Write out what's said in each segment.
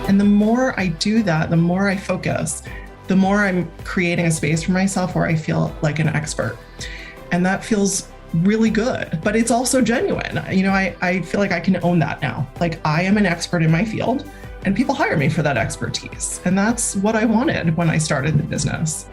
And the more I do that, the more I focus, the more I'm creating a space for myself where I feel like an expert. And that feels really good, but it's also genuine. You know, I feel like I can own that now. Like, I am an expert in my field and people hire me for that expertise. And that's what I wanted when I started the business.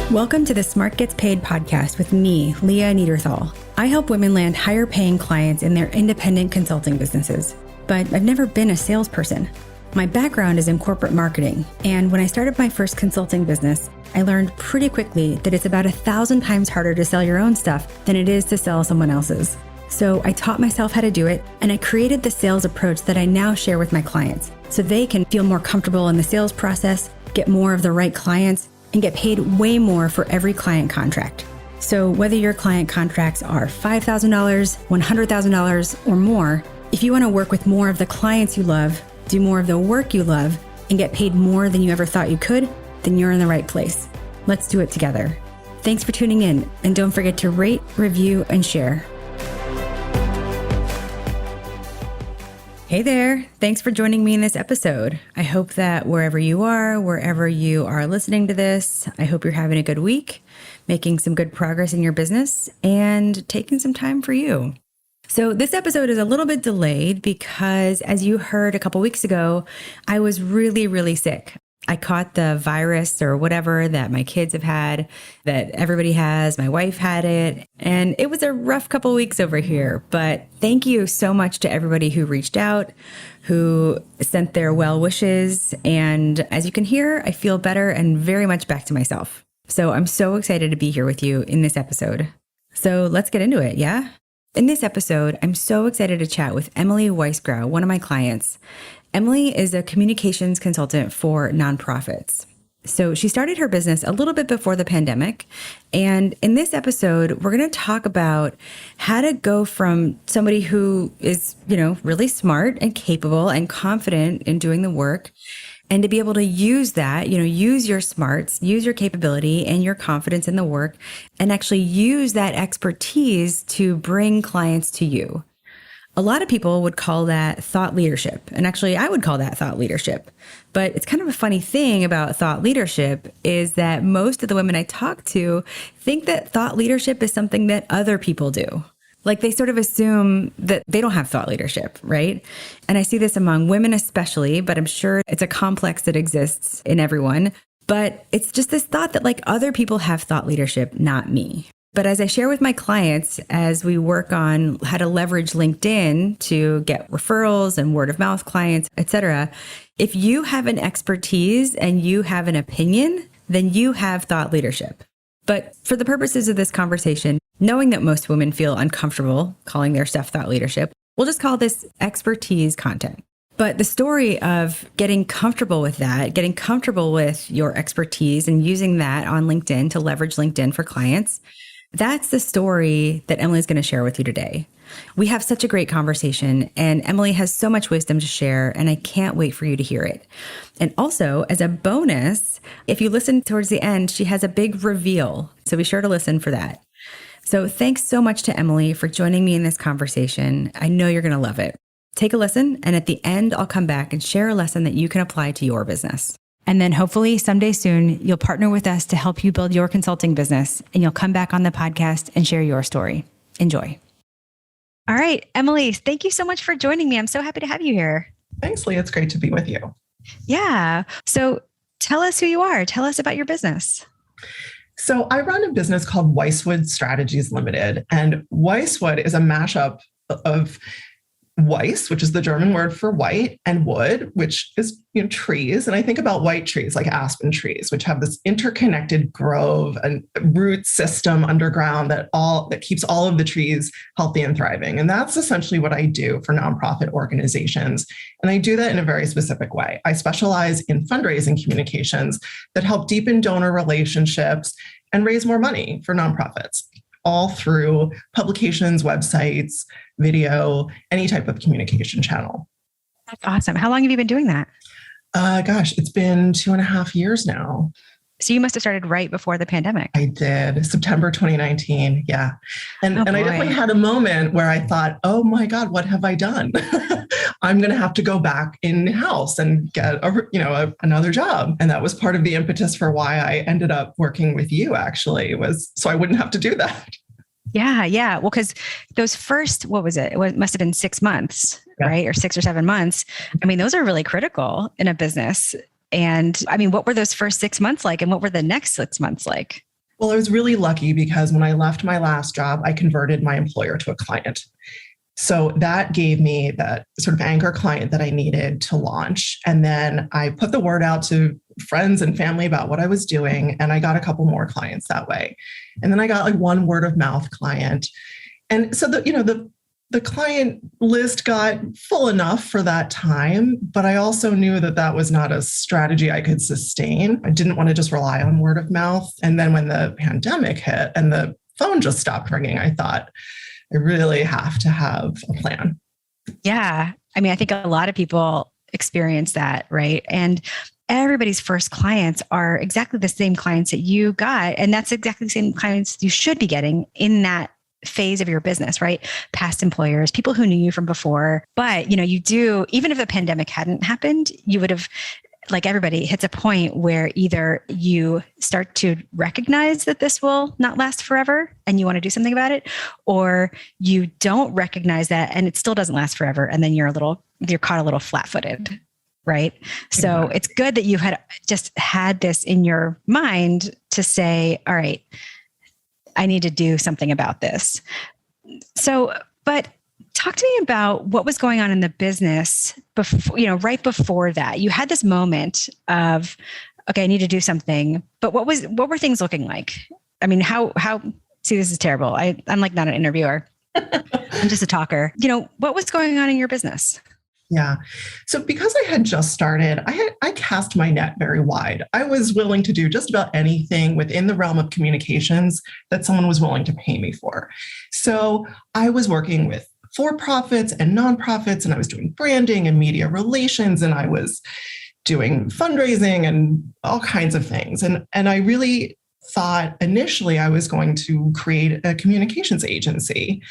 Welcome to the Smart Gets Paid podcast with me, Leah Niederthal. I help women land higher paying clients in their independent consulting businesses, but I've never been a salesperson. My background is in corporate marketing, and when I started my first consulting business, I learned pretty quickly that it's about 1,000 times harder to sell your own stuff than it is to sell someone else's. So I taught myself how to do it, and I created the sales approach that I now share with my clients so they can feel more comfortable in the sales process, get more of the right clients, and get paid way more for every client contract. So whether your client contracts are $5,000, $100,000, or more, if you want to work with more of the clients you love, do more of the work you love, and get paid more than you ever thought you could, then you're in the right place. Let's do it together. Thanks for tuning in, and don't forget to rate, review, and share. Hey there. Thanks for joining me in this episode. I hope that wherever you are listening to this, I hope you're having a good week, making some good progress in your business, and taking some time for you. So this episode is a little bit delayed because, as you heard a couple weeks ago, I was really sick. I caught the virus or whatever that my kids have had, that everybody has. My wife had it, and it was a rough couple weeks over here. But thank you so much to everybody who reached out, who sent their well wishes. And as you can hear, I feel better and very much back to myself. So I'm so excited to be here with you in this episode. So let's get into it, yeah? In this episode, I'm so excited to chat with Emily Weisgrau, one of my clients. Emily is a communications consultant for nonprofits. So she started her business a little bit before the pandemic. And in this episode, we're going to talk about how to go from somebody who is, really smart and capable and confident in doing the work, and to be able to use that, use your smarts, use your capability and your confidence in the work, and actually use that expertise to bring clients to you. A lot of people would call that thought leadership. And actually, I would call that thought leadership. But it's kind of a funny thing about thought leadership is that most of the women I talk to think that thought leadership is something that other people do. Like, they sort of assume that they don't have thought leadership, right? And I see this among women especially, but I'm sure it's a complex that exists in everyone. But it's just this thought that, like, other people have thought leadership, not me. But as I share with my clients, as we work on how to leverage LinkedIn to get referrals and word of mouth clients, etc., if you have an expertise and you have an opinion, then you have thought leadership. But for the purposes of this conversation, knowing that most women feel uncomfortable calling their stuff thought leadership, we'll just call this expertise content. But the story of getting comfortable with that, getting comfortable with your expertise and using that on LinkedIn to leverage LinkedIn for clients, that's the story that Emily's going to share with you today. We have such a great conversation, and Emily has so much wisdom to share, and I can't wait for you to hear it. And also, as a bonus, if you listen towards the end, she has a big reveal. So be sure to listen for that. So thanks so much to Emily for joining me in this conversation. I know you're going to love it. Take a listen, and at the end, I'll come back and share a lesson that you can apply to your business. And then hopefully someday soon, you'll partner with us to help you build your consulting business, and you'll come back on the podcast and share your story. Enjoy. All right, Emily, thank you so much for joining me. I'm so happy to have you here. Thanks, Lee. It's great to be with you. Yeah. So tell us who you are. Tell us about your business. So I run a business called Weisswood Strategies Limited, and Weisswood is a mashup of Weiss, which is the German word for white, and wood, which is trees. And I think about white trees like aspen trees, which have this interconnected grove and root system underground that keeps all of the trees healthy and thriving. And that's essentially what I do for nonprofit organizations. And I do that in a very specific way. I specialize in fundraising communications that help deepen donor relationships and raise more money for nonprofits, all through publications, websites, video, any type of communication channel. That's awesome. How long have you been doing that? It's been 2.5 years now. So you must have started right before the pandemic. I did. September 2019. Yeah. And I definitely had a moment where I thought, oh my God, what have I done? I'm going to have to go back in-house and get another job. And that was part of the impetus for why I ended up working with you, actually, was so I wouldn't have to do that. Yeah. Yeah. Well, because those first, what was it? It must have been 6 months, right? Or 6 or 7 months. I mean, those are really critical in a business. And I mean, what were those first 6 months like? And what were the next 6 months like? Well, I was really lucky because when I left my last job, I converted my employer to a client. So that gave me that sort of anchor client that I needed to launch. And then I put the word out to friends and family about what I was doing. And I got a couple more clients that way. And then I got like one word of mouth client. And so the client list got full enough for that time, but I also knew that that was not a strategy I could sustain. I didn't want to just rely on word of mouth. And then when the pandemic hit and the phone just stopped ringing, I thought, I really have to have a plan. Yeah. I mean, I think a lot of people experience that, right? And everybody's first clients are exactly the same clients that you got. And that's exactly the same clients you should be getting in that phase of your business, right? Past employers, people who knew you from before. But, you do, even if the pandemic hadn't happened, you would have, like everybody, hits a point where either you start to recognize that this will not last forever and you want to do something about it, or you don't recognize that and it still doesn't last forever. And then you're caught a little flat-footed, right? So it's good that you had just had this in your mind to say, all right, I need to do something about this. So, but talk to me about what was going on in the business before, right before that. You had this moment of, okay, I need to do something, but what were things looking like? I mean, see, this is terrible. I'm like not an interviewer. I'm just a talker. What was going on in your business? Yeah. So because I had just started, I cast my net very wide. I was willing to do just about anything within the realm of communications that someone was willing to pay me for. So I was working with for-profits and nonprofits, and I was doing branding and media relations, and I was doing fundraising and all kinds of things. And I really thought initially I was going to create a communications agency.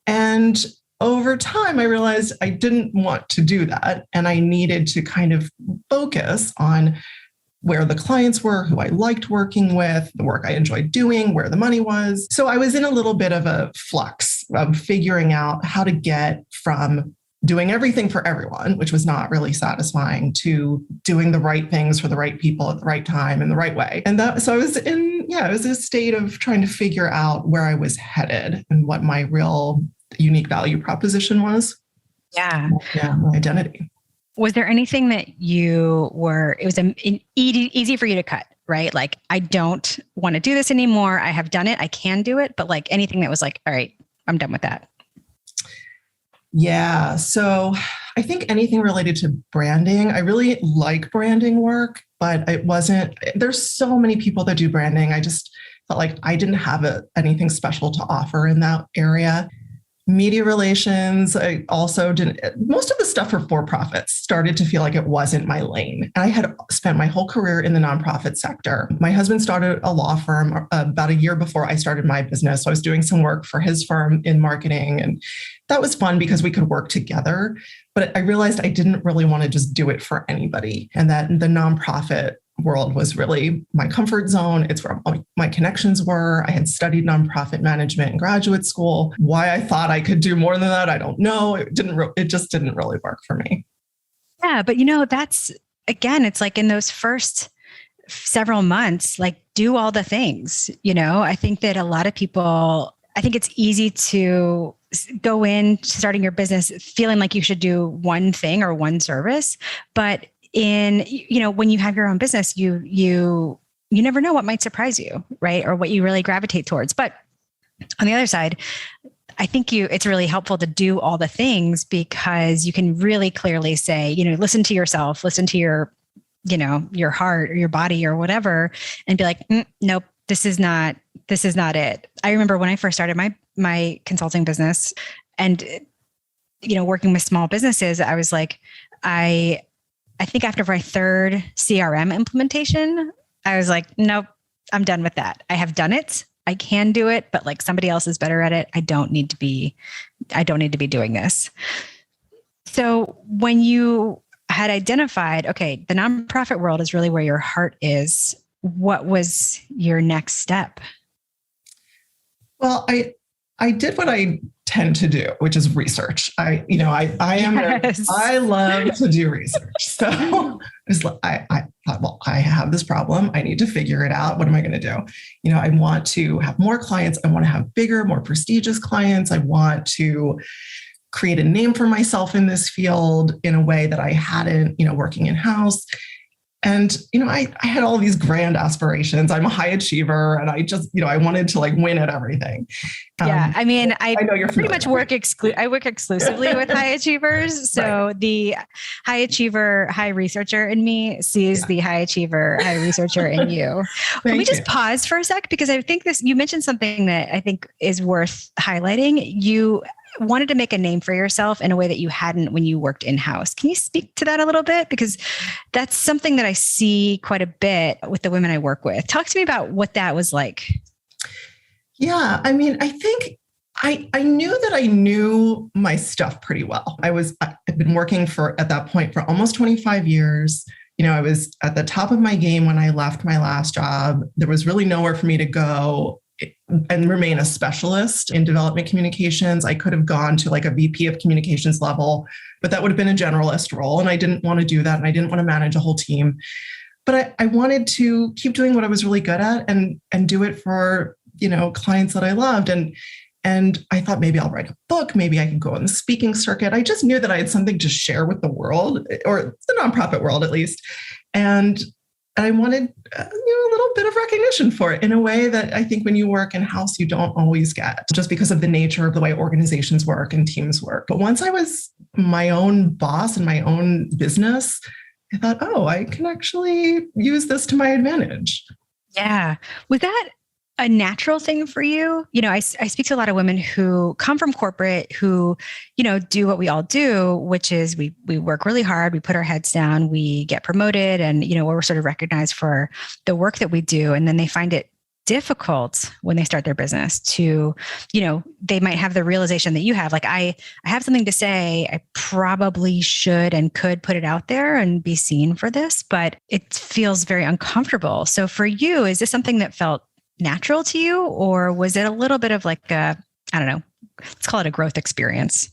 And over time, I realized I didn't want to do that. And I needed to kind of focus on where the clients were, who I liked working with, the work I enjoyed doing, where the money was. So I was in a little bit of a flux of figuring out how to get from doing everything for everyone, which was not really satisfying, to doing the right things for the right people at the right time in the right way. And so I was in a state of trying to figure out where I was headed and what my real unique value proposition was. Yeah. Yeah, my identity. Was there anything that it was easy for you to cut, right? Like, I don't want to do this anymore. I have done it. I can do it. But like anything that was like, all right, I'm done with that. Yeah. So I think anything related to branding, I really like branding work, but there's so many people that do branding. I just felt like I didn't have anything special to offer in that area. Media relations, I also didn't. Most of the stuff for-profits started to feel like it wasn't my lane. I had spent my whole career in the nonprofit sector. My husband started a law firm about a year before I started my business. So I was doing some work for his firm in marketing. And that was fun because we could work together. But I realized I didn't really want to just do it for anybody. And that the nonprofit world was really my comfort zone. It's where my connections were. I had studied nonprofit management in graduate school. Why I thought I could do more than that, I don't know. It just didn't really work for me. Yeah, but that's, again, it's like in those first several months, like do all the things. I think that a lot of people, I think it's easy to go in starting your business feeling like you should do one thing or one service, but when you have your own business, you never know what might surprise you, right? Or what you really gravitate towards. But on the other side, I think it's really helpful to do all the things because you can really clearly say, listen to yourself, listen to your heart or your body or whatever, and be like, nope, this is not it. I remember when I first started my consulting business and, working with small businesses, I was like, I think after my third CRM implementation, I was like, nope, I'm done with that. I have done it. I can do it, but like somebody else is better at it. I don't need to be doing this. So when you had identified, okay, the nonprofit world is really where your heart is, what was your next step? Well, I did what I tend to do, which is research. I love to do research. So I thought, well, I have this problem. I need to figure it out. What am I going to do? I want to have more clients. I want to have bigger, more prestigious clients. I want to create a name for myself in this field in a way that I hadn't, working in-house. And, I had all these grand aspirations. I'm a high achiever and I just, I wanted to like win at everything. Yeah. I mean, I know you're pretty much work exclusively with high achievers. So right. The high achiever, high researcher in me sees the high achiever, high researcher in you. Can we just pause for a sec? Because I think you mentioned something that I think is worth highlighting. You wanted to make a name for yourself in a way that you hadn't when you worked in-house. Can you speak to that a little bit? Because that's something that I see quite a bit with the women I work with. Talk to me about what that was like. Yeah. I mean, I think I knew that I knew my stuff pretty well. I'd been working at that point for almost 25 years. I was at the top of my game when I left my last job. There was really nowhere for me to go and remain a specialist in development communications. I could have gone to like a VP of communications level, but that would have been a generalist role. And I didn't want to do that. And I didn't want to manage a whole team. But I wanted to keep doing what I was really good at and do it for, clients that I loved. And I thought maybe I'll write a book. Maybe I can go on the speaking circuit. I just knew that I had something to share with the world, or the nonprofit world at least. And I wanted, a little bit of recognition for it in a way that I think when you work in-house, you don't always get, just because of the nature of the way organizations work and teams work. But once I was my own boss and my own business, I thought, I can actually use this to my advantage. Yeah. Was that a natural thing for you? I speak to a lot of women who come from corporate, who, do what we all do, which is we work really hard, we put our heads down, we get promoted, and, we're sort of recognized for the work that we do. And then they find it difficult when they start their business to, they might have the realization that you have, like, I have something to say, I probably should and could put it out there and be seen for this, but it feels very uncomfortable. So for you, is this something that felt natural to you, or was it a little bit of like let's call it a growth experience?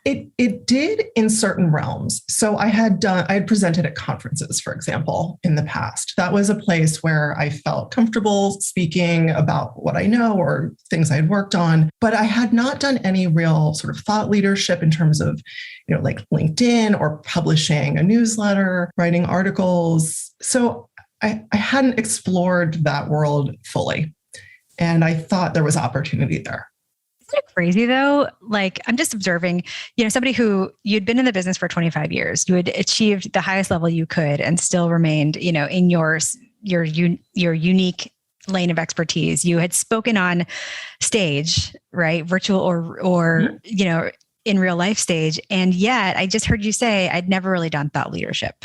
It did in certain realms. So I had presented at conferences, for example, in the past. That was a place where I felt comfortable speaking about what I know or things I had worked on, but I had not done any real sort of thought leadership in terms of, like LinkedIn or publishing a newsletter, writing articles. So I hadn't explored that world fully. And I thought there was opportunity there. Isn't it crazy though? Like, I'm just observing, somebody who you'd been in the business for 25 years, you had achieved the highest level you could and still remained, in your unique lane of expertise. You had spoken on stage, right? Virtual or in real life stage. And yet I just heard you say, I'd never really done thought leadership.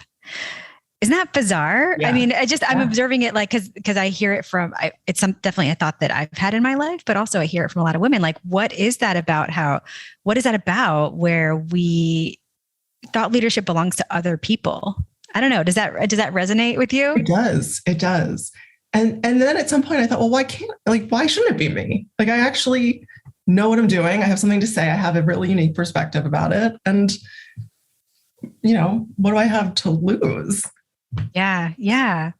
Isn't that bizarre? Yeah. I mean, I'm observing it like, cause I hear it from, it's definitely a thought that I've had in my life, but also I hear it from a lot of women. Like, what is that about where thought leadership belongs to other people? I don't know. Does that resonate with you? It does. And then at some point I thought, well, why shouldn't it be me? Like, I actually know what I'm doing. I have something to say. I have a really unique perspective about it. And what do I have to lose? Yeah.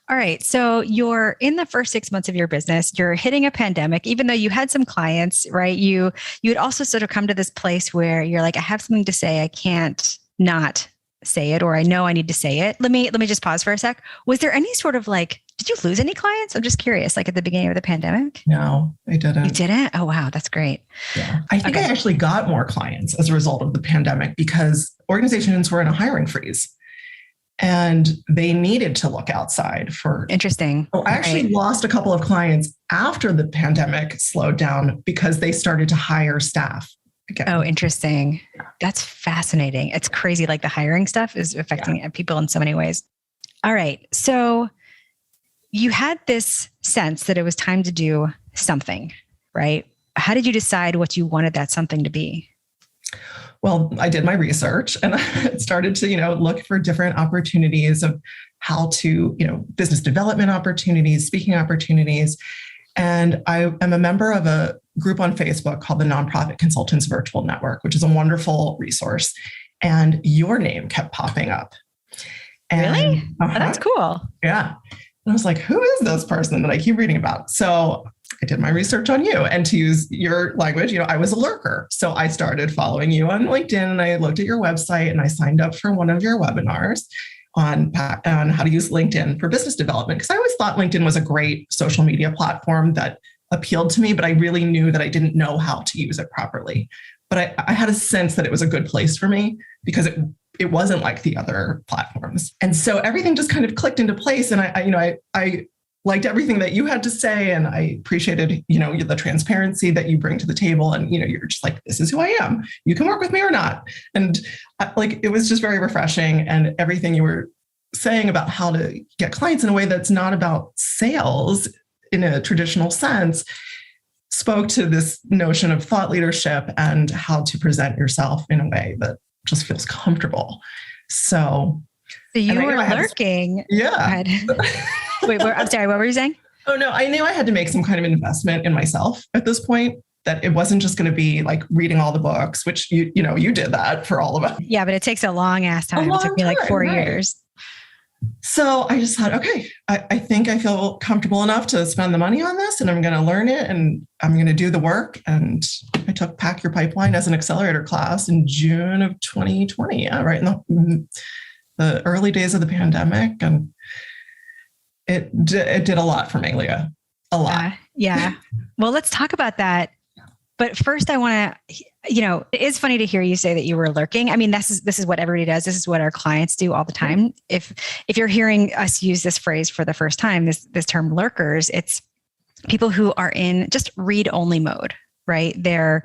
All right. So you're in the first 6 months of your business, you're hitting a pandemic, even though you had some clients, right? You had also sort of come to this place where you're like, I have something to say. I can't not say it, or I know I need to say it. Let me just pause for a sec. Was there any sort of did you lose any clients? I'm just curious, like at the beginning of the pandemic? No, I didn't. You didn't? Oh, wow. That's great. Yeah. I think I actually got more clients as a result of the pandemic because organizations were in a hiring freeze. And they needed to look outside for. Interesting. So I actually lost a couple of clients after the pandemic slowed down because they started to hire staff again. Oh, interesting. That's fascinating. It's crazy. Like the hiring stuff is affecting people in so many ways. All right. So you had this sense that it was time to do something, right? How did you decide what you wanted that something to be? Well, I did my research and I started to, look for different opportunities of how to, business development opportunities, speaking opportunities. And I am a member of a group on Facebook called the Nonprofit Consultants Virtual Network, which is a wonderful resource. And your name kept popping up. And, really? Oh, that's cool. Yeah. And I was like, who is this person that I keep reading about? So I did my research on you, and to use your language, I was a lurker. So I started following you on LinkedIn, and I looked at your website, and I signed up for one of your webinars on how to use LinkedIn for business development. Because I always thought LinkedIn was a great social media platform that appealed to me, but I really knew that I didn't know how to use it properly. But I had a sense that it was a good place for me because it wasn't like the other platforms. And so everything just kind of clicked into place. And I liked everything that you had to say. And I appreciated, the transparency that you bring to the table. And, you're just like, this is who I am. You can work with me or not. And it was just very refreshing. And everything you were saying about how to get clients in a way that's not about sales in a traditional sense spoke to this notion of thought leadership and how to present yourself in a way that just feels comfortable. So you were lurking. Yeah. Wait, I'm sorry. What were you saying? Oh, no, I knew I had to make some kind of investment in myself at this point, that it wasn't just going to be like reading all the books, which you did that for all of us. Yeah, but it takes a long ass time. It took me like 4 years. So I just thought, okay, I think I feel comfortable enough to spend the money on this, and I'm going to learn it, and I'm going to do the work. And I took Pack Your Pipeline as an accelerator class in June of 2020. Yeah, right in the early days of the pandemic. And it did a lot for me, Leah. A lot. Yeah. Well, let's talk about that. But first I want to, it is funny to hear you say that you were lurking. I mean, this is what everybody does. This is what our clients do all the time. If you're hearing us use this phrase for the first time, this term lurkers, it's people who are in just read only mode, right? They're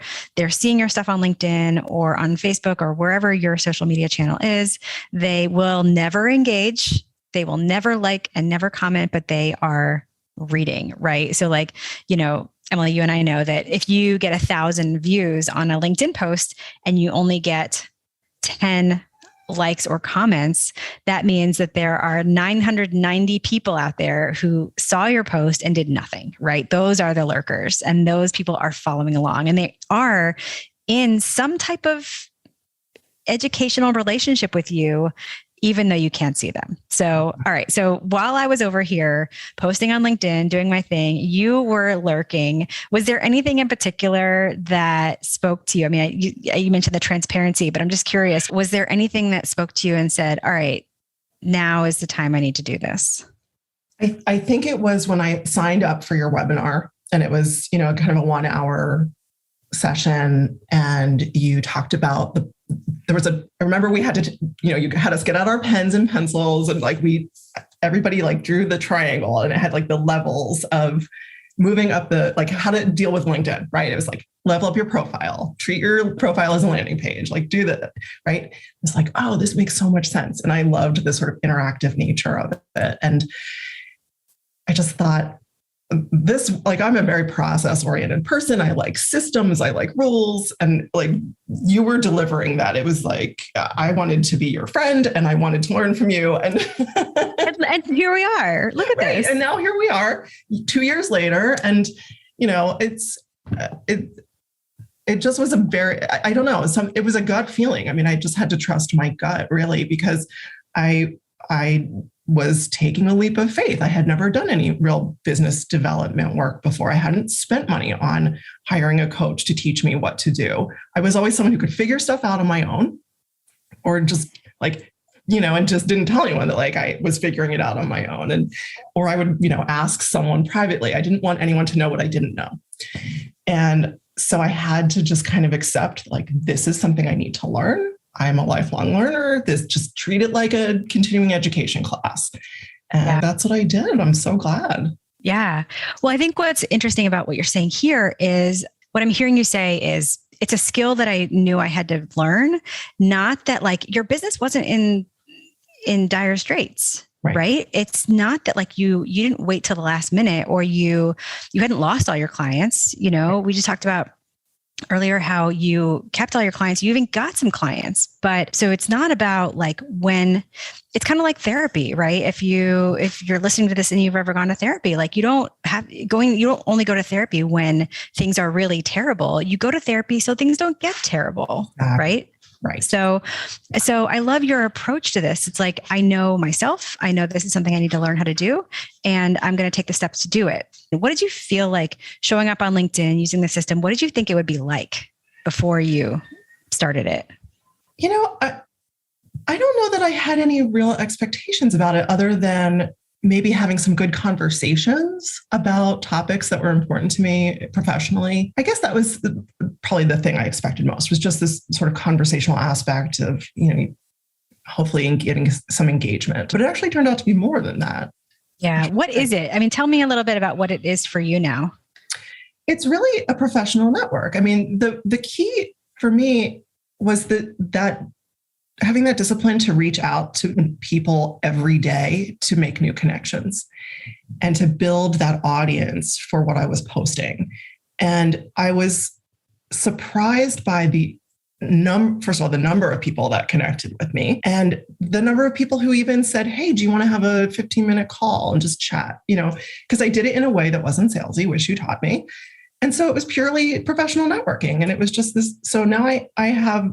seeing your stuff on LinkedIn or on Facebook or wherever your social media channel is. They will never engage. They will never like and never comment, but they are reading, right? So Emily, you and I know that if you get 1,000 views on a LinkedIn post and you only get 10 likes or comments, that means that there are 990 people out there who saw your post and did nothing, right? Those are the lurkers, and those people are following along, and they are in some type of educational relationship with you, even though you can't see them. So, all right. So while I was over here posting on LinkedIn, doing my thing, you were lurking. Was there anything in particular that spoke to you? I mean, you mentioned the transparency, but I'm just curious, was there anything that spoke to you and said, all right, now is the time I need to do this? I think it was when I signed up for your webinar, and it was, kind of a 1 hour session, and you talked about I remember we had to, you had us get out our pens and pencils, and everybody drew the triangle, and it had the levels of moving up how to deal with LinkedIn, right? It was level up your profile, treat your profile as a landing page, do that, right? It's oh, this makes so much sense. And I loved the sort of interactive nature of it. And I just thought, I'm a very process oriented person. I like systems, I like rules, and you were delivering that. It was I wanted to be your friend, and I wanted to learn from you. And and here we are. Look at this. And now here we are 2 years later. And, it just was I don't know, it was a gut feeling. I mean, I just had to trust my gut, really, because I was taking a leap of faith. I had never done any real business development work before. I hadn't spent money on hiring a coach to teach me what to do. I was always someone who could figure stuff out on my own, or just and just didn't tell anyone that I was figuring it out on my own. Or I would, ask someone privately. I didn't want anyone to know what I didn't know. And so I had to just kind of accept this is something I need to learn. I'm a lifelong learner. Just treat it like a continuing education class. And that's what I did. I'm so glad. Yeah. Well, I think what's interesting about what you're saying here is what I'm hearing you say is it's a skill that I knew I had to learn, not that your business wasn't in dire straits, right? It's not that like you didn't wait till the last minute or you hadn't lost all your clients. We just talked about earlier how you kept all your clients, you even got some clients. But so it's not about like when, it's kind of like therapy, right? If you're listening to this and you've ever gone to therapy, like you don't only go to therapy when things are really terrible. You go to therapy so things don't get terrible, right? Right. So I love your approach to this. It's like, I know myself, I know this is something I need to learn how to do, and I'm going to take the steps to do it. What did you feel like showing up on LinkedIn, using the system? What did you think it would be like before you started it? I don't know that I had any real expectations about it other than maybe having some good conversations about topics that were important to me professionally. I guess that was probably the thing I expected most, was just this sort of conversational aspect of, hopefully getting some engagement. But it actually turned out to be more than that. Yeah. What is it? I mean, tell me a little bit about what it is for you now. It's really a professional network. I mean, the key for me was that having that discipline to reach out to people every day to make new connections and to build that audience for what I was posting. And I was surprised by first of all, the number of people that connected with me and the number of people who even said, hey, do you want to have a 15-minute call and just chat? Because I did it in a way that wasn't salesy, which you taught me. And so it was purely professional networking. And it was just this. So now I have,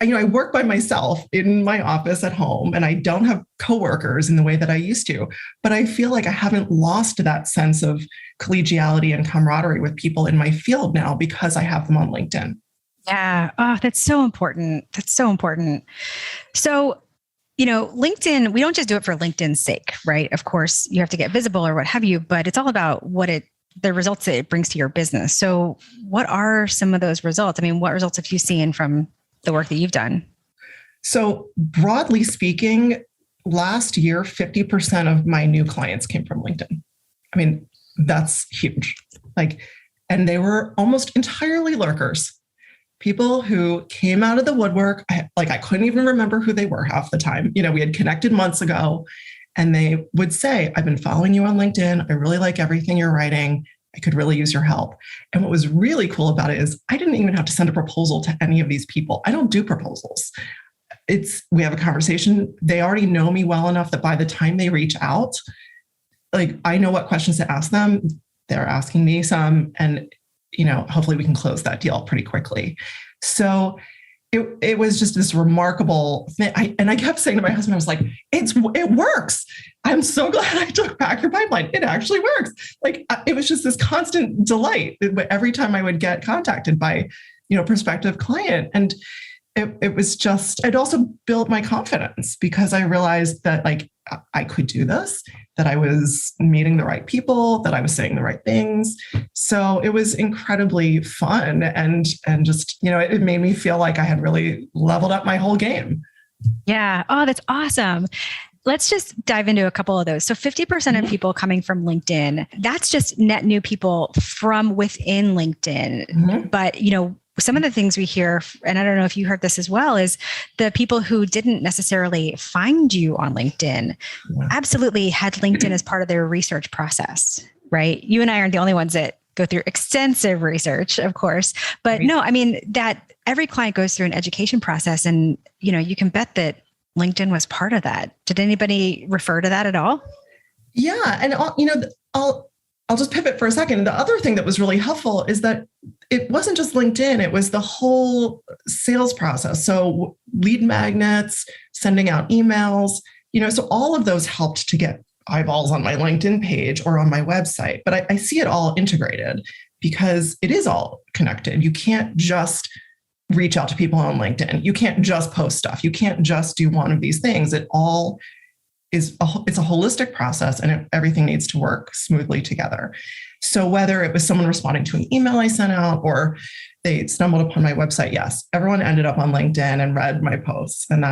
I work by myself in my office at home, and I don't have coworkers in the way that I used to, but I feel like I haven't lost that sense of collegiality and camaraderie with people in my field now because I have them on LinkedIn. Yeah. Oh, that's so important. That's so important. So, LinkedIn, we don't just do it for LinkedIn's sake, right? Of course, you have to get visible or what have you, but it's all about the results that it brings to your business. So what are some of those results? I mean, what results have you seen from the work that you've done? So broadly speaking, last year, 50% of my new clients came from LinkedIn. I mean, that's huge. And they were almost entirely lurkers, people who came out of the woodwork. I couldn't even remember who they were half the time. We had connected months ago, and they would say, I've been following you on LinkedIn. I really like everything you're writing. I could really use your help. And what was really cool about it is I didn't even have to send a proposal to any of these people. I don't do proposals. We have a conversation. They already know me well enough that by the time they reach out, I know what questions to ask them. They're asking me some, and, hopefully we can close that deal pretty quickly. So it was just this remarkable thing. I kept saying to my husband, I was like, it works. I'm so glad I took back your pipeline. It actually works. It was just this constant delight every time I would get contacted by, prospective client. And it was just, it also built my confidence because I realized that I could do this, that I was meeting the right people, that I was saying the right things. So it was incredibly fun. And just, it made me feel like I had really leveled up my whole game. Yeah. Oh, that's awesome. Let's just dive into a couple of those. So 50% of people coming from LinkedIn, that's just net new people from within LinkedIn. Mm-hmm. But, some of the things we hear, and I don't know if you heard this as well, is the people who didn't necessarily find you on LinkedIn absolutely had LinkedIn as part of their research process, right? You and I aren't the only ones that go through extensive research, of course. But no, I mean, that every client goes through an education process, and, you can bet that LinkedIn was part of that. Did anybody refer to that at all? Yeah. And, I'll just pivot for a second. The other thing that was really helpful is that it wasn't just LinkedIn, it was the whole sales process. So lead magnets, sending out emails, so all of those helped to get eyeballs on my LinkedIn page or on my website. But I see it all integrated because it is all connected. You can't just reach out to people on LinkedIn. You can't just post stuff. You can't just do one of these things. It all it's a holistic process, and everything needs to work smoothly together. So whether it was someone responding to an email I sent out or they stumbled upon my website, yes, everyone ended up on LinkedIn and read my posts. And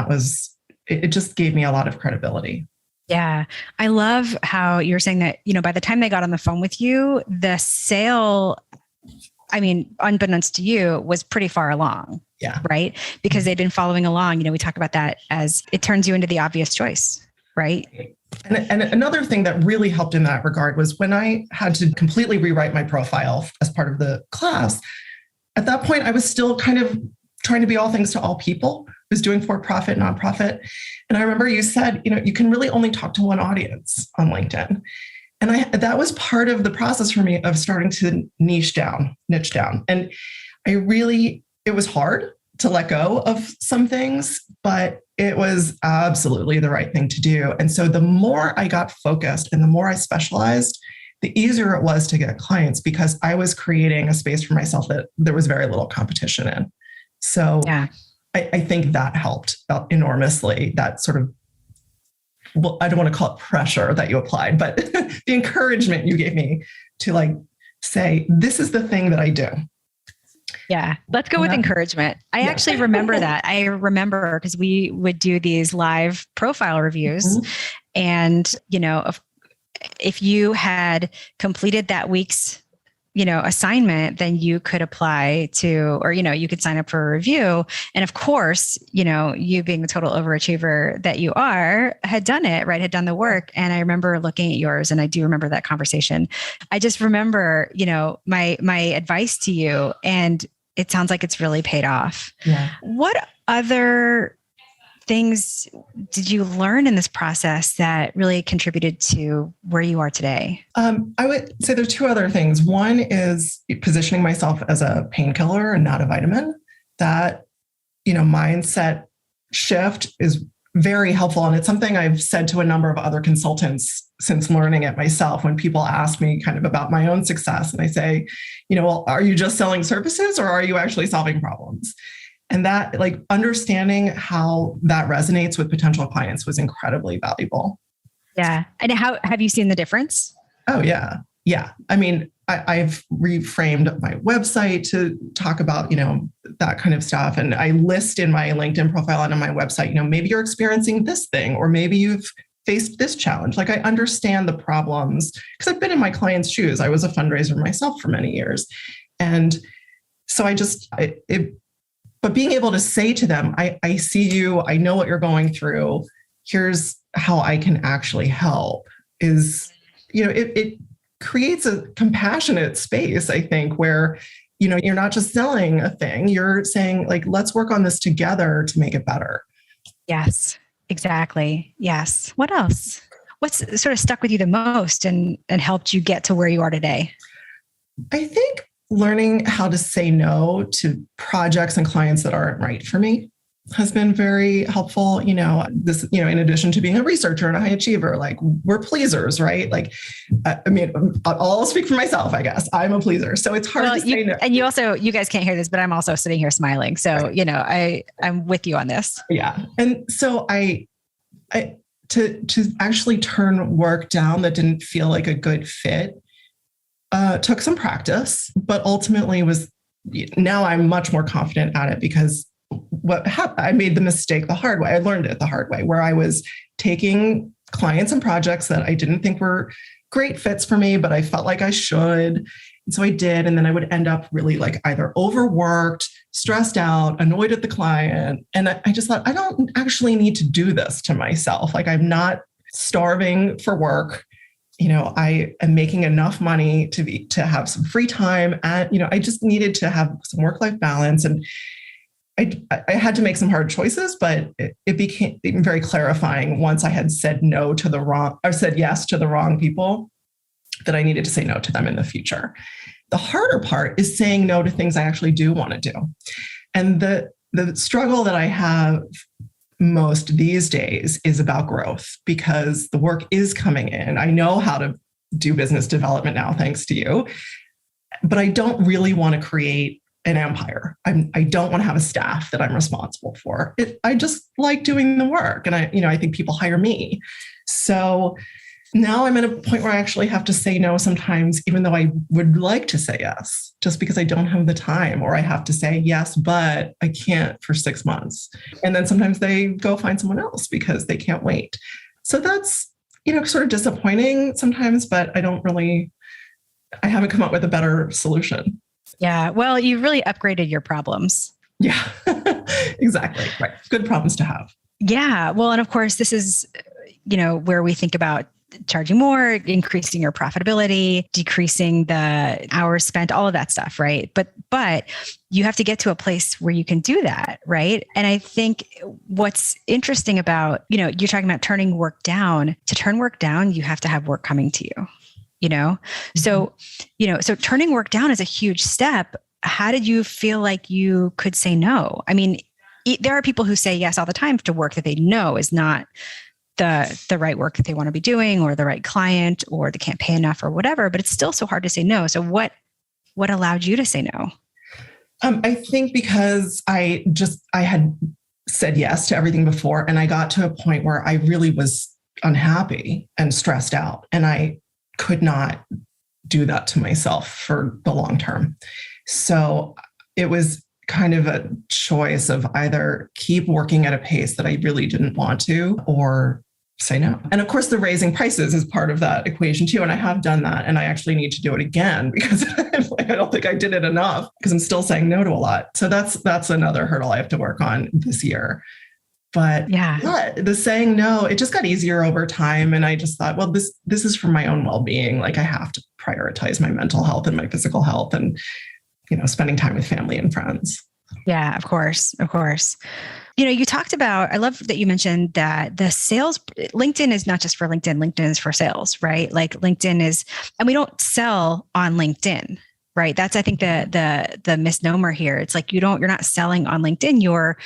it just gave me a lot of credibility. Yeah. I love how you're saying that, by the time they got on the phone with you, the sale, unbeknownst to you, was pretty far along. Yeah. Right. Because they've been following along. We talk about that as it turns you into the obvious choice. right? And another thing that really helped in that regard was when I had to completely rewrite my profile as part of the class. At that point, I was still kind of trying to be all things to all people. I was doing for-profit, nonprofit. And I remember you said, you can really only talk to one audience on LinkedIn. And that was part of the process for me of starting to niche down. And it was hard to let go of some things, but it was absolutely the right thing to do. And so the more I got focused and the more I specialized, the easier it was to get clients because I was creating a space for myself that there was very little competition in. So yeah. I think that helped enormously. That sort of, well, I don't want to call it pressure that you applied, but the encouragement you gave me to say, this is the thing that I do. Yeah. Let's go with encouragement. I actually remember that. I remember because we would do these live profile reviews and, if you had completed that week's, assignment, then you could apply to, or, you could sign up for a review. And of course, you being the total overachiever that you are, had done it, right? Had done the work. And I remember looking at yours and I do remember that conversation. I just remember, my advice to you, and it sounds like it's really paid off. Yeah. What other things did you learn in this process that really contributed to where you are today? I would say there's two other things. One is positioning myself as a painkiller and not a vitamin. That, mindset shift is very helpful. And it's something I've said to a number of other consultants since learning it myself. When people ask me kind of about my own success and I say, well, are you just selling services or are you actually solving problems? And that understanding how that resonates with potential clients was incredibly valuable. Yeah. And how have you seen the difference? Oh, yeah. Yeah. I mean, I've reframed my website to talk about, that kind of stuff. And I list in my LinkedIn profile and on my website, maybe you're experiencing this thing, or maybe you've faced this challenge. I understand the problems because I've been in my clients' shoes. I was a fundraiser myself for many years. And so but being able to say to them, I see you, I know what you're going through. Here's how I can actually help is, it creates a compassionate space, I think, where, you're not just selling a thing, you're saying let's work on this together to make it better. Yes, exactly. Yes. What else? What's sort of stuck with you the most and helped you get to where you are today? I think learning how to say no to projects and clients that aren't right for me has been very helpful. In addition to being a researcher and a high achiever, we're pleasers, right? I'll speak for myself, I guess. I'm a pleaser. So it's hard to say no. And you guys can't hear this, but I'm also sitting here smiling. So, I'm with you on this. Yeah. And so to actually turn work down that didn't feel like a good fit, took some practice, but ultimately now I'm much more confident at it because I made the mistake the hard way. I learned it the hard way, where I was taking clients and projects that I didn't think were great fits for me, but I felt like I should. And so I did. And then I would end up really either overworked, stressed out, annoyed at the client. And I just thought, I don't actually need to do this to myself. I'm not starving for work. I am making enough money to have some free time. And, I just needed to have some work-life balance. And I had to make some hard choices, but it became very clarifying once I had said said yes to the wrong people, that I needed to say no to them in the future. The harder part is saying no to things I actually do want to do. And the struggle that I have most these days is about growth because the work is coming in. I know how to do business development now, thanks to you, but I don't really want to create an empire. I don't want to have a staff that I'm responsible for. I just like doing the work. And I think people hire me. So now I'm at a point where I actually have to say no sometimes, even though I would like to say yes, just because I don't have the time, or I have to say yes, but I can't for 6 months. And then sometimes they go find someone else because they can't wait. So that's, sort of disappointing sometimes, but I haven't come up with a better solution. Yeah. Well, you really upgraded your problems. Yeah, exactly. Right. Good problems to have. Yeah. Well, and of course, this is where we think about charging more, increasing your profitability, decreasing the hours spent, all of that stuff, right? But you have to get to a place where you can do that, right? And I think what's interesting about, you're talking about turning work down. To turn work down, you have to have work coming to you, So turning work down is a huge step. How did you feel like you could say no? I mean, there are people who say yes all the time to work that they know is not the right work that they want to be doing, or the right client, or they can't pay enough, or whatever, but it's still so hard to say no. So what allowed you to say no? I think because I had said yes to everything before, and I got to a point where I really was unhappy and stressed out, and I could not do that to myself for the long term. So it was kind of a choice of either keep working at a pace that I really didn't want to, or say no. And of course, the raising prices is part of that equation too. And I have done that. And I actually need to do it again because I don't think I did it enough, because I'm still saying no to a lot. So that's another hurdle I have to work on this year. But yeah, the saying no, it just got easier over time. And I just thought, well, this is for my own well-being. Like, I have to prioritize my mental health and my physical health, and spending time with family and friends. Yeah, of course. Of course. You talked about, I love that you mentioned that the sales, LinkedIn is not just for LinkedIn. LinkedIn is for sales, right? Like LinkedIn is, and we don't sell on LinkedIn, right? That's, I think, the misnomer here. It's like, you're not selling on LinkedIn. You're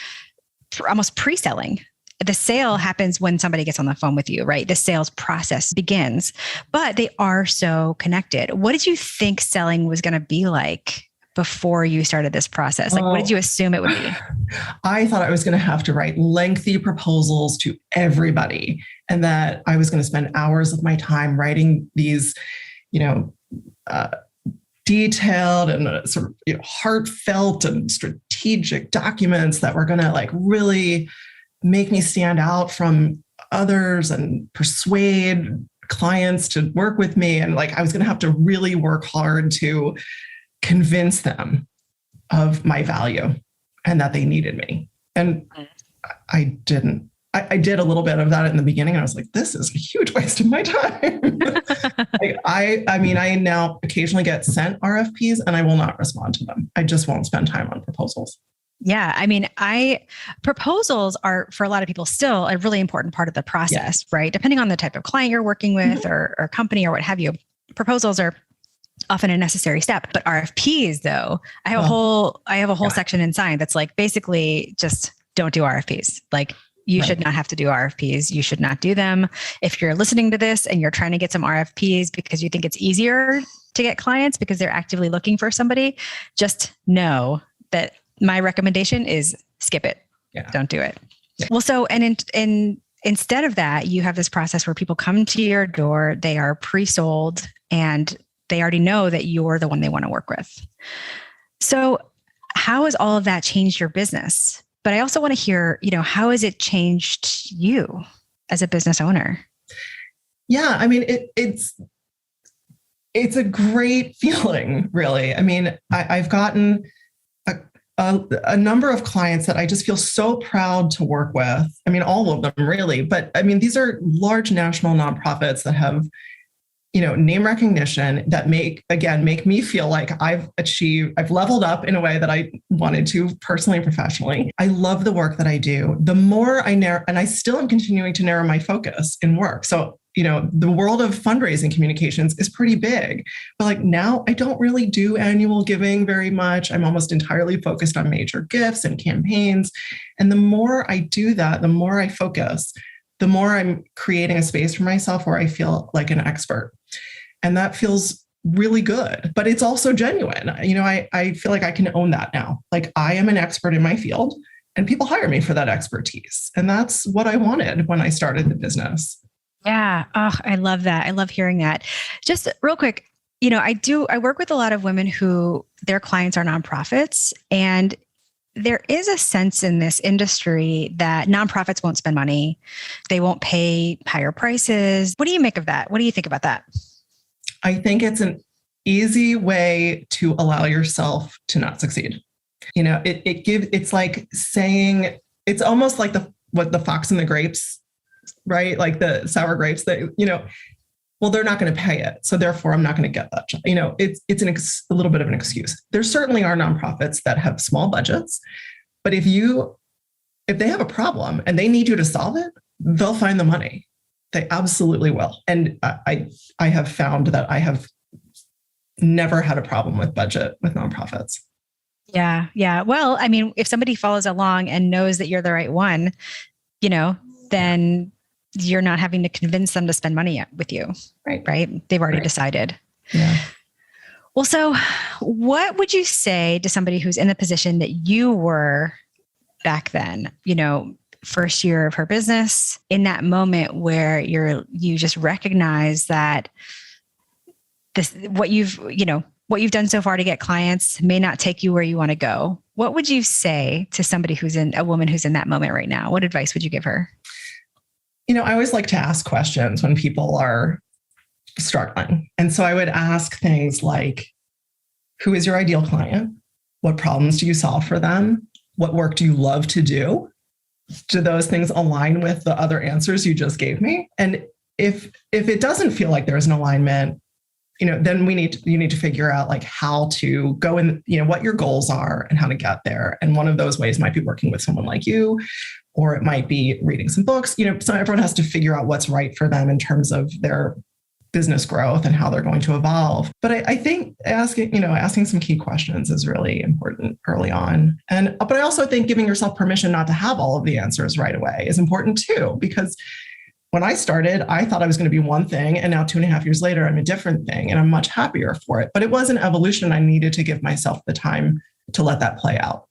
almost pre-selling. The sale happens when somebody gets on the phone with you, right? The sales process begins, but they are so connected. What did you think selling was going to be like before you started this process? Like, what did you assume it would be? I thought I was going to have to write lengthy proposals to everybody, and that I was going to spend hours of my time writing these, detailed and sort of heartfelt and strategic documents that were going to really make me stand out from others and persuade clients to work with me. And I was going to have to really work hard to convince them of my value and that they needed me. And I didn't. I did a little bit of that in the beginning. And I was like, this is a huge waste of my time. I now occasionally get sent RFPs and I will not respond to them. I just won't spend time on proposals. Yeah. Proposals are, for a lot of people, still a really important part of the process, right? Depending on the type of client you're working with, or company or what have you, proposals are often a necessary step. But RFPs, though, I have a whole section inside that's basically just don't do RFPs. You should not have to do RFPs. You should not do them. If you're listening to this and you're trying to get some RFPs because you think it's easier to get clients because they're actively looking for somebody, just know that my recommendation is skip it. Yeah. Don't do it. Yeah. Well, so, instead of that, you have this process where people come to your door, they are pre-sold, and they already know that you're the one they want to work with. So how has all of that changed your business? But I also want to hear, how has it changed you as a business owner? Yeah, it's a great feeling, really. I've gotten a number of clients that I just feel so proud to work with. All of them, really. But these are large national nonprofits that have, name recognition that make me feel like I've leveled up in a way that I wanted to, personally and professionally. I love the work that I do. The more I narrow, and I still am continuing to narrow my focus in work. So, the world of fundraising communications is pretty big, but now I don't really do annual giving very much. I'm almost entirely focused on major gifts and campaigns. And the more I do that, the more I focus, the more I'm creating a space for myself where I feel like an expert. And that feels really good, but it's also genuine. I feel like I can own that now. I am an expert in my field, and people hire me for that expertise. And that's what I wanted when I started the business. Yeah. Oh, I love that. I love hearing that. Just real quick, I work with a lot of women who their clients are nonprofits, and there is a sense in this industry that nonprofits won't spend money. They won't pay higher prices. What do you make of that? What do you think about that? I think it's an easy way to allow yourself to not succeed. It's like saying, it's almost like what the fox and the grapes right? Like the sour grapes that, well, they're not going to pay it. So therefore I'm not going to get that job. It's a little bit of an excuse. There certainly are nonprofits that have small budgets, but if they have a problem and they need you to solve it, they'll find the money. They absolutely will. And I have found that I have never had a problem with budget with nonprofits. Yeah. Yeah. Well, I mean, if somebody follows along and knows that you're the right one, then you're not having to convince them to spend money with you. Right. They've already decided. Yeah. Well, so what would you say to somebody who's in the position that you were back then, first year of her business, in that moment where you just recognize that what you've done so far to get clients may not take you where you want to go. What would you say to somebody a woman who's in that moment right now? What advice would you give her? I always like to ask questions when people are struggling. And so I would ask things like, who is your ideal client? What problems do you solve for them? What work do you love to do? Do those things align with the other answers you just gave me? And if it doesn't feel like there's an alignment, then you need to figure out like how to go in, what your goals are and how to get there. And one of those ways might be working with someone like you, or it might be reading some books. So everyone has to figure out what's right for them in terms of their business growth and how they're going to evolve. But I think asking some key questions is really important early on. But I also think giving yourself permission not to have all of the answers right away is important too, because when I started, I thought I was going to be one thing, and now 2.5 years later, I'm a different thing, and I'm much happier for it. But it was an evolution. I needed to give myself the time to let that play out.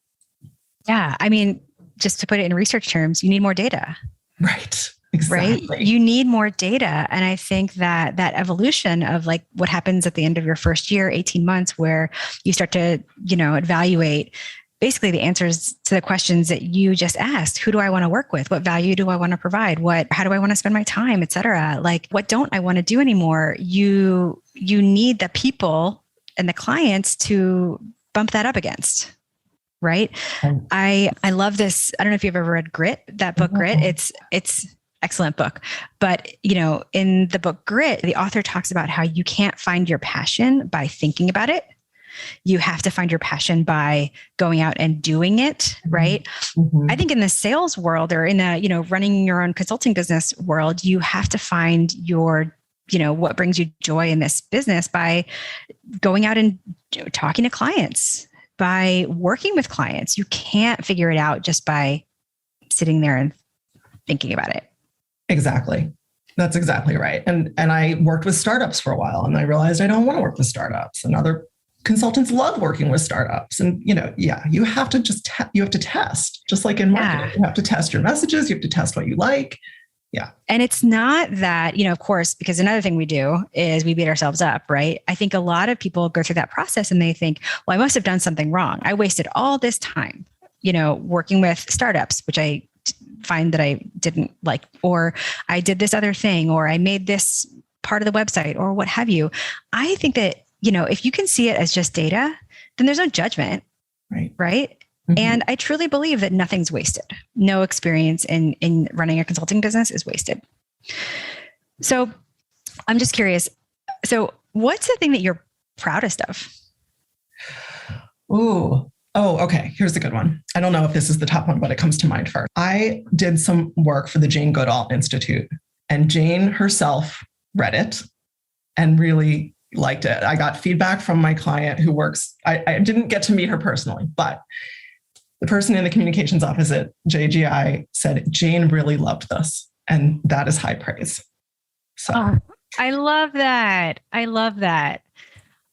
Yeah. I mean, just to put it in research terms, you need more data. Right. Exactly. Right. You need more data. And I think that evolution of like what happens at the end of your first year, 18 months, where you start to, evaluate basically the answers to the questions that you just asked. Who do I want to work with? What value do I want to provide? How do I want to spend my time, et cetera? Like, what don't I want to do anymore? You need the people and the clients to bump that up against. Right. I love this. I don't know if you've ever read Grit, that book, Grit. It's excellent book. But, in the book Grit, the author talks about how you can't find your passion by thinking about it. You have to find your passion by going out and doing it, right? Mm-hmm. I think in the sales world, or in the, running your own consulting business world, you have to find your, what brings you joy in this business by going out and talking to clients, by working with clients. You can't figure it out just by sitting there and thinking about it. Exactly. That's exactly right. And I worked with startups for a while, and I realized I don't want to work with startups, and other consultants love working with startups. And, you have to you have to test, just like in marketing. You have to test your messages. You have to test what you like. Yeah. And it's not that, of course, because another thing we do is we beat ourselves up, right? I think a lot of people go through that process and they think, well, I must have done something wrong. I wasted all this time, working with startups, which I find that I didn't like, or I did this other thing, or I made this part of the website, or what have you. I think that, if you can see it as just data, then there's no judgment. Right. Mm-hmm. And I truly believe that nothing's wasted. No experience in running a consulting business is wasted. So I'm just curious. So what's the thing that you're proudest of? Oh, okay. Here's a good one. I don't know if this is the top one, but it comes to mind first. I did some work for the Jane Goodall Institute, and Jane herself read it and really liked it. I got feedback from my client who works, I didn't get to meet her personally, but the person in the communications office at JGI said, Jane really loved this. And that is high praise. So I love that. I love that.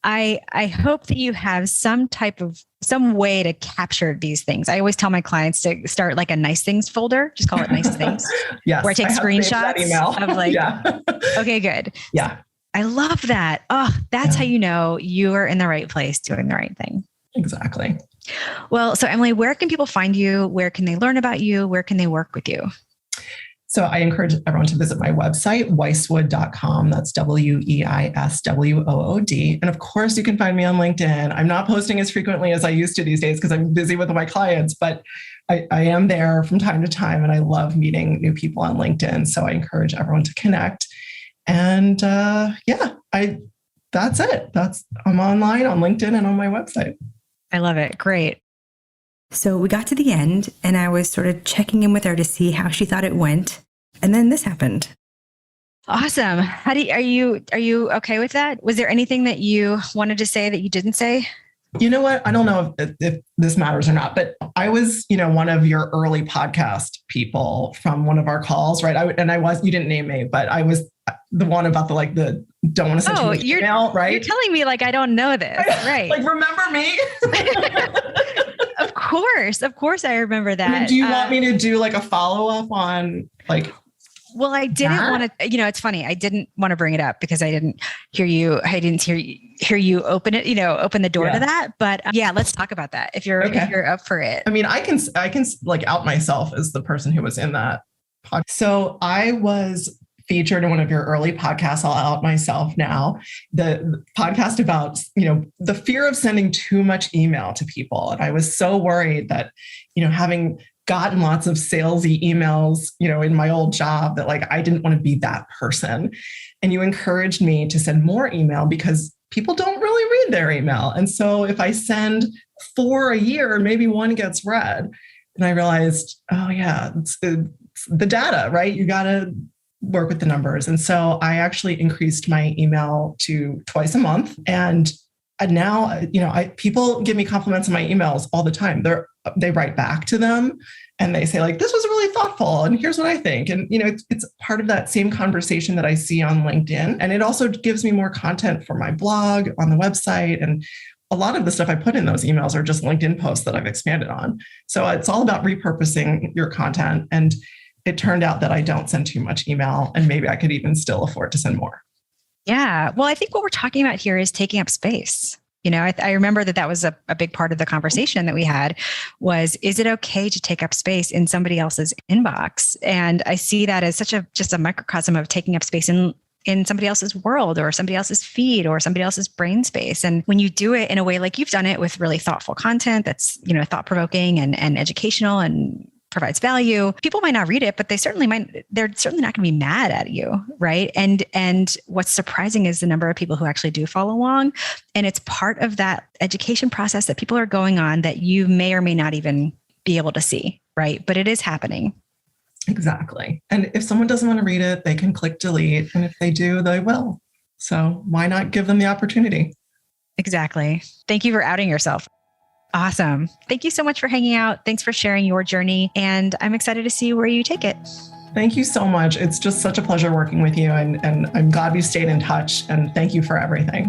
I hope that you have some way to capture these things. I always tell my clients to start like a nice things folder, just call it nice things. Yes, where I take screenshots of like, yeah. Okay, good. Yeah. I love that. Oh, that's how you know you are in the right place doing the right thing. Exactly. Well, so Emily, where can people find you? Where can they learn about you? Where can they work with you? So I encourage everyone to visit my website, weiswood.com. That's WEISWOOD. And of course, you can find me on LinkedIn. I'm not posting as frequently as I used to these days because I'm busy with my clients, but I am there from time to time, and I love meeting new people on LinkedIn. So I encourage everyone to connect. And that's it. I'm online on LinkedIn and on my website. I love it. Great. So we got to the end and I was sort of checking in with her to see how she thought it went. And then this happened. Awesome. Are you okay with that? Was there anything that you wanted to say that you didn't say? You know what? I don't know if this matters or not, but I was, one of your early podcast people from one of our calls, right? You didn't name me, but I was the one about the don't want to send you an email, right? You're telling me I don't know this, right? Remember me? Of course I remember that. I mean, do you want me to do a follow-up on Well, I didn't want to, it's funny. I didn't want to bring it up because I didn't hear you. I didn't hear you open it, open the door to that. But let's talk about that if you're up for it. I mean, I can out myself as the person who was in that podcast. So I was featured in one of your early podcasts. I'll out myself now. The podcast about, the fear of sending too much email to people. And I was so worried that, having gotten lots of salesy emails, in my old job, that I didn't want to be that person. And you encouraged me to send more email because people don't really read their email. And so if I send 4 a year, maybe 1 gets read. And I realized, oh yeah, it's the data, right? You got to work with the numbers. And so I actually increased my email to twice a month. And now, people give me compliments on my emails all the time. They write back to them and they say this was really thoughtful and here's what I think. And, it's part of that same conversation that I see on LinkedIn. And it also gives me more content for my blog on the website. And a lot of the stuff I put in those emails are just LinkedIn posts that I've expanded on. So it's all about repurposing your content. And it turned out that I don't send too much email, and maybe I could even still afford to send more. Yeah. Well, I think what we're talking about here is taking up space. I remember that was a big part of the conversation that we had is it okay to take up space in somebody else's inbox? And I see that as just a microcosm of taking up space in somebody else's world or somebody else's feed or somebody else's brain space. And when you do it in a way like you've done it with really thoughtful content that's, thought-provoking and educational and provides value, people might not read it, but they're certainly not going to be mad at you, right? And what's surprising is the number of people who actually do follow along. And it's part of that education process that people are going on that you may or may not even be able to see, right? But it is happening. Exactly. And if someone doesn't want to read it, they can click delete. And if they do, they will. So why not give them the opportunity? Exactly. Thank you for outing yourself. Awesome. Thank you so much for hanging out. Thanks for sharing your journey. And I'm excited to see where you take it. Thank you so much. It's just such a pleasure working with you. And I'm glad we stayed in touch. And thank you for everything.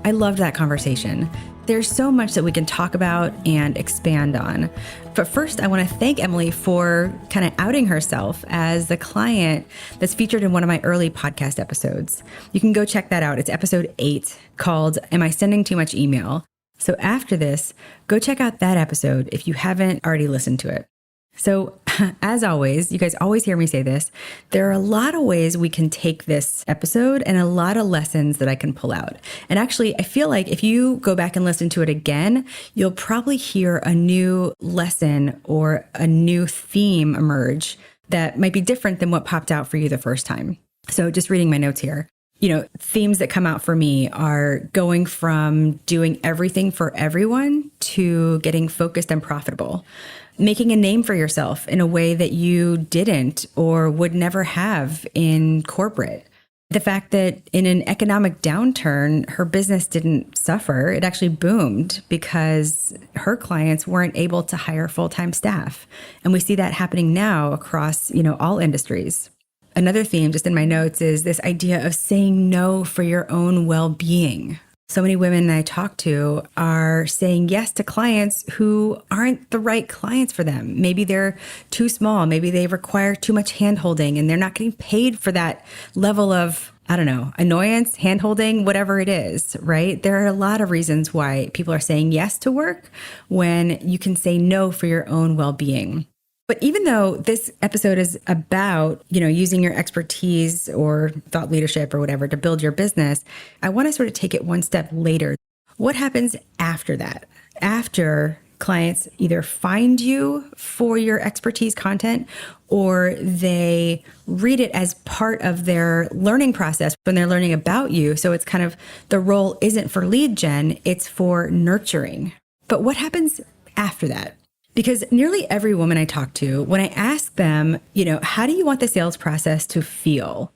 I loved that conversation. There's so much that we can talk about and expand on. But first, I want to thank Emily for kind of outing herself as the client that's featured in one of my early podcast episodes. You can go check that out. It's episode 8 called Am I Sending Too Much Email? So after this, go check out that episode if you haven't already listened to it. So as always, you guys always hear me say this, there are a lot of ways we can take this episode and a lot of lessons that I can pull out. And actually, I feel like if you go back and listen to it again, you'll probably hear a new lesson or a new theme emerge that might be different than what popped out for you the first time. So just reading my notes here. Themes that come out for me are going from doing everything for everyone to getting focused and profitable. Making a name for yourself in a way that you didn't or would never have in corporate. The fact that in an economic downturn, her business didn't suffer. It actually boomed because her clients weren't able to hire full-time staff. And we see that happening now across, all industries. Another theme just in my notes is this idea of saying no for your own well-being. So many women I talk to are saying yes to clients who aren't the right clients for them. Maybe they're too small. Maybe they require too much hand-holding and they're not getting paid for that level of, annoyance, hand-holding, whatever it is, right? There are a lot of reasons why people are saying yes to work when you can say no for your own well-being. But even though this episode is about, using your expertise or thought leadership or whatever to build your business, I want to sort of take it one step later. What happens after that? after clients either find you for your expertise content or they read it as part of their learning process when they're learning about you. So it's kind of the role isn't for lead gen, it's for nurturing. But what happens after that? Because nearly every woman I talk to, when I ask them, how do you want the sales process to feel?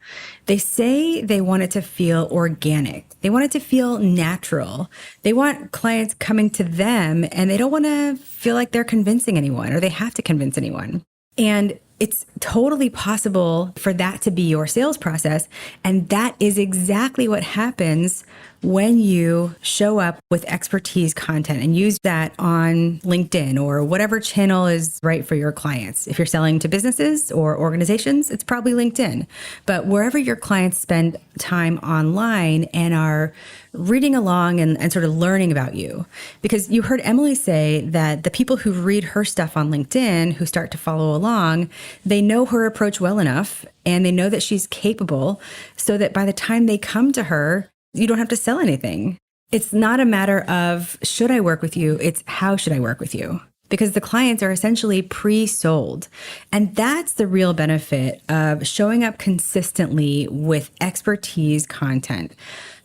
They say they want it to feel organic. They want it to feel natural. They want clients coming to them and they don't want to feel like they're convincing anyone or they have to convince anyone. And it's totally possible for that to be your sales process. And that is exactly what happens when you show up with expertise content and use that on LinkedIn or whatever channel is right for your clients. If you're selling to businesses or organizations, it's probably LinkedIn. But wherever your clients spend time online and are reading along and sort of learning about you. Because you heard Emily say that the people who read her stuff on LinkedIn, who start to follow along, they know her approach well enough and they know that she's capable so that by the time they come to her, you don't have to sell anything. It's not a matter of, should I work with you? It's how should I work with you? Because the clients are essentially pre-sold. And that's the real benefit of showing up consistently with expertise content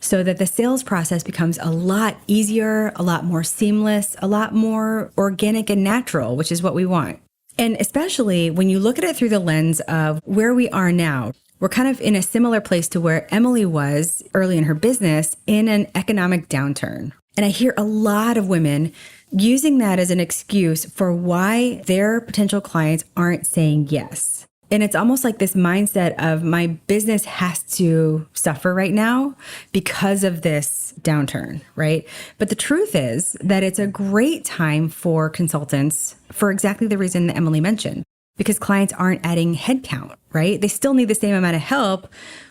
so that the sales process becomes a lot easier, a lot more seamless, a lot more organic and natural, which is what we want. And especially when you look at it through the lens of where we are now, we're kind of in a similar place to where Emily was early in her business in an economic downturn. And I hear a lot of women using that as an excuse for why their potential clients aren't saying yes. And it's almost like this mindset of my business has to suffer right now because of this downturn, right? But the truth is that it's a great time for consultants for exactly the reason that Emily mentioned, because clients aren't adding headcount, right? They still need the same amount of help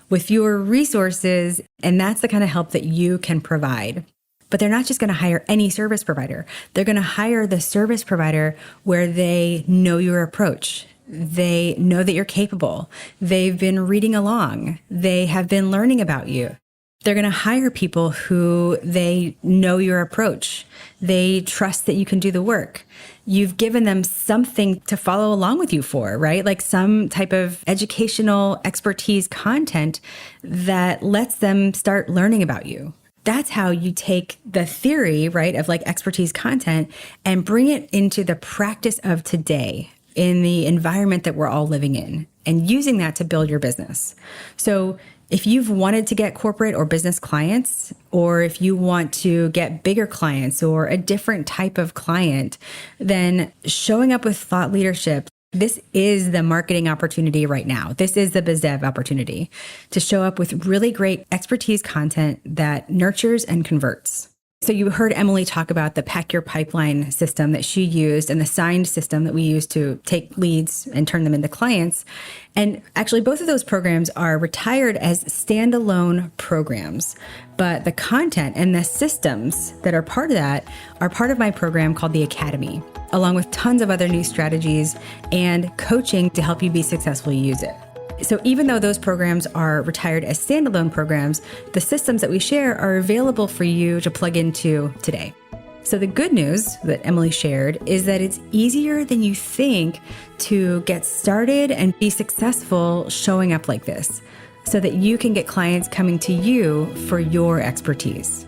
with fewer resources, and that's the kind of help that you can provide. But they're not just going to hire any service provider. They're going to hire the service provider where they know your approach. They know that you're capable. They've been reading along. They have been learning about you. They're going to hire people who they know your approach. They trust that you can do the work. You've given them something to follow along with you for, right? Like some type of educational expertise content that lets them start learning about you. That's how you take the theory, right, of like expertise content and bring it into the practice of today in the environment that we're all living in and using that to build your business. So if you've wanted to get corporate or business clients, or if you want to get bigger clients or a different type of client, then showing up with thought leadership, this is the marketing opportunity right now. This is the BizDev opportunity to show up with really great expertise content that nurtures and converts. So you heard Emily talk about the Pack Your Pipeline system that she used and the Signed system that we use to take leads and turn them into clients. And actually, both of those programs are retired as standalone programs. But the content and the systems that are part of that are part of my program called the Academy, along with tons of other new strategies and coaching to help you be successful use it. So even though those programs are retired as standalone programs, the systems that we share are available for you to plug into today. So the good news that Emily shared is that it's easier than you think to get started and be successful showing up like this so that you can get clients coming to you for your expertise.